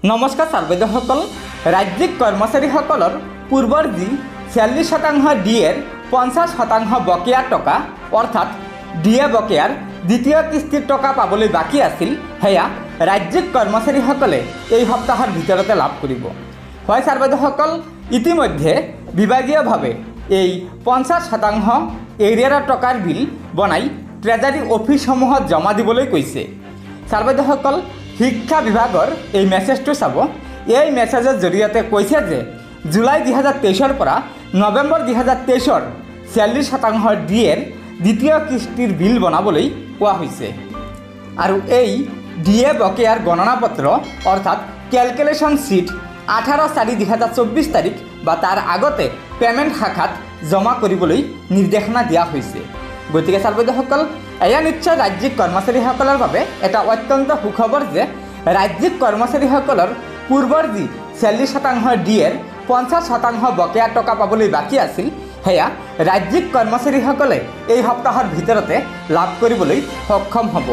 নমস্কাৰ ছাৰবাইদেউসকল, ৰাজ্যিক কৰ্মচাৰীসকলৰ পূৰ্বৰ যি ৪৬% ডিএৰ ৫০% বকেয়া টকা অৰ্থাৎ ডিএ বকেয়াৰ দ্বিতীয় কিস্তিৰ টকা পাবলৈ বাকী আছিল, সেয়া ৰাজ্যিক কৰ্মচাৰীসকলে এই সপ্তাহৰ ভিতৰতে লাভ কৰিব। হয় ছাৰবাইদেউসকল, ইতিমধ্যে বিভাগীয়ভাৱে এই ৫০% এৰিয়াৰৰ টকাৰ বিল বনাই ট্ৰেজাৰী অফিচসমূহত জমা দিবলৈ কৈছে। ছাৰবাইদেউসকল, শিক্ষা বিভাগৰ এই মেছেজটো চাব। এই মেছেজৰ জৰিয়তে কৈছে যে জুলাই ২০২৩-ৰ পৰা নৱেম্বৰ ২০২৩-ৰ ৪০% ডিএৰ দ্বিতীয় কিস্তিৰ বিল বনাবলৈ কোৱা হৈছে আৰু এই ডিএ বকেয়াৰ গণনা পত্ৰ অৰ্থাৎ কেলকুলেশ্যন শ্বীট ১৮/৪/২০২৪ তাৰিখ বা তাৰ আগতে পে'মেণ্ট শাখাত জমা কৰিবলৈ নিৰ্দেশনা দিয়া হৈছে। গতিকে ছাৰবাইদেউসকল, এয়া নিশ্চয় ৰাজ্যিক কৰ্মচাৰীসকলৰ বাবে এটা অত্যন্ত সুখবৰ যে ৰাজ্যিক কৰ্মচাৰীসকলৰ পূৰ্বৰ যি ৪০% ডিএৰ ৫০% বকেয়া টকা পাবলৈ বাকী আছিল, সেয়া ৰাজ্যিক কৰ্মচাৰীসকলে এই সপ্তাহৰ ভিতৰতে লাভ কৰিবলৈ সক্ষম হ'ব।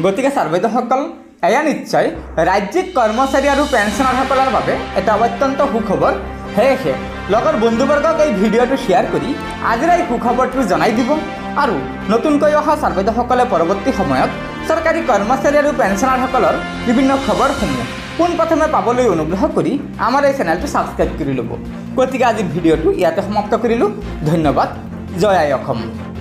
গতিকে ছাৰবাইদেউসকল, এয়া নিশ্চয় ৰাজ্যিক কৰ্মচাৰী আৰু পেঞ্চনাৰসকলৰ বাবে এটা অত্যন্ত সুখবৰ। সেয়েহে লগৰ বন্ধুবৰ্গক এই ভিডিঅ'টো শ্বেয়াৰ কৰি আজিৰ এই সুখবৰটো জনাই দিব আৰু নতুনকৈ অহা ছাৰবাইদেউসকলে পৰৱৰ্তী সময়ত চৰকাৰী কৰ্মচাৰী আৰু পেঞ্চনাৰসকলৰ বিভিন্ন খবৰসমূহ পোনপ্ৰথমে পাবলৈ অনুগ্ৰহ কৰি আমাৰ এই চেনেলটো ছাবস্ক্ৰাইব কৰি ল'ব। গতিকে আজিৰ ভিডিঅ'টো ইয়াতে সমাপ্ত কৰিলোঁ। ধন্যবাদ। জয় আই অসম।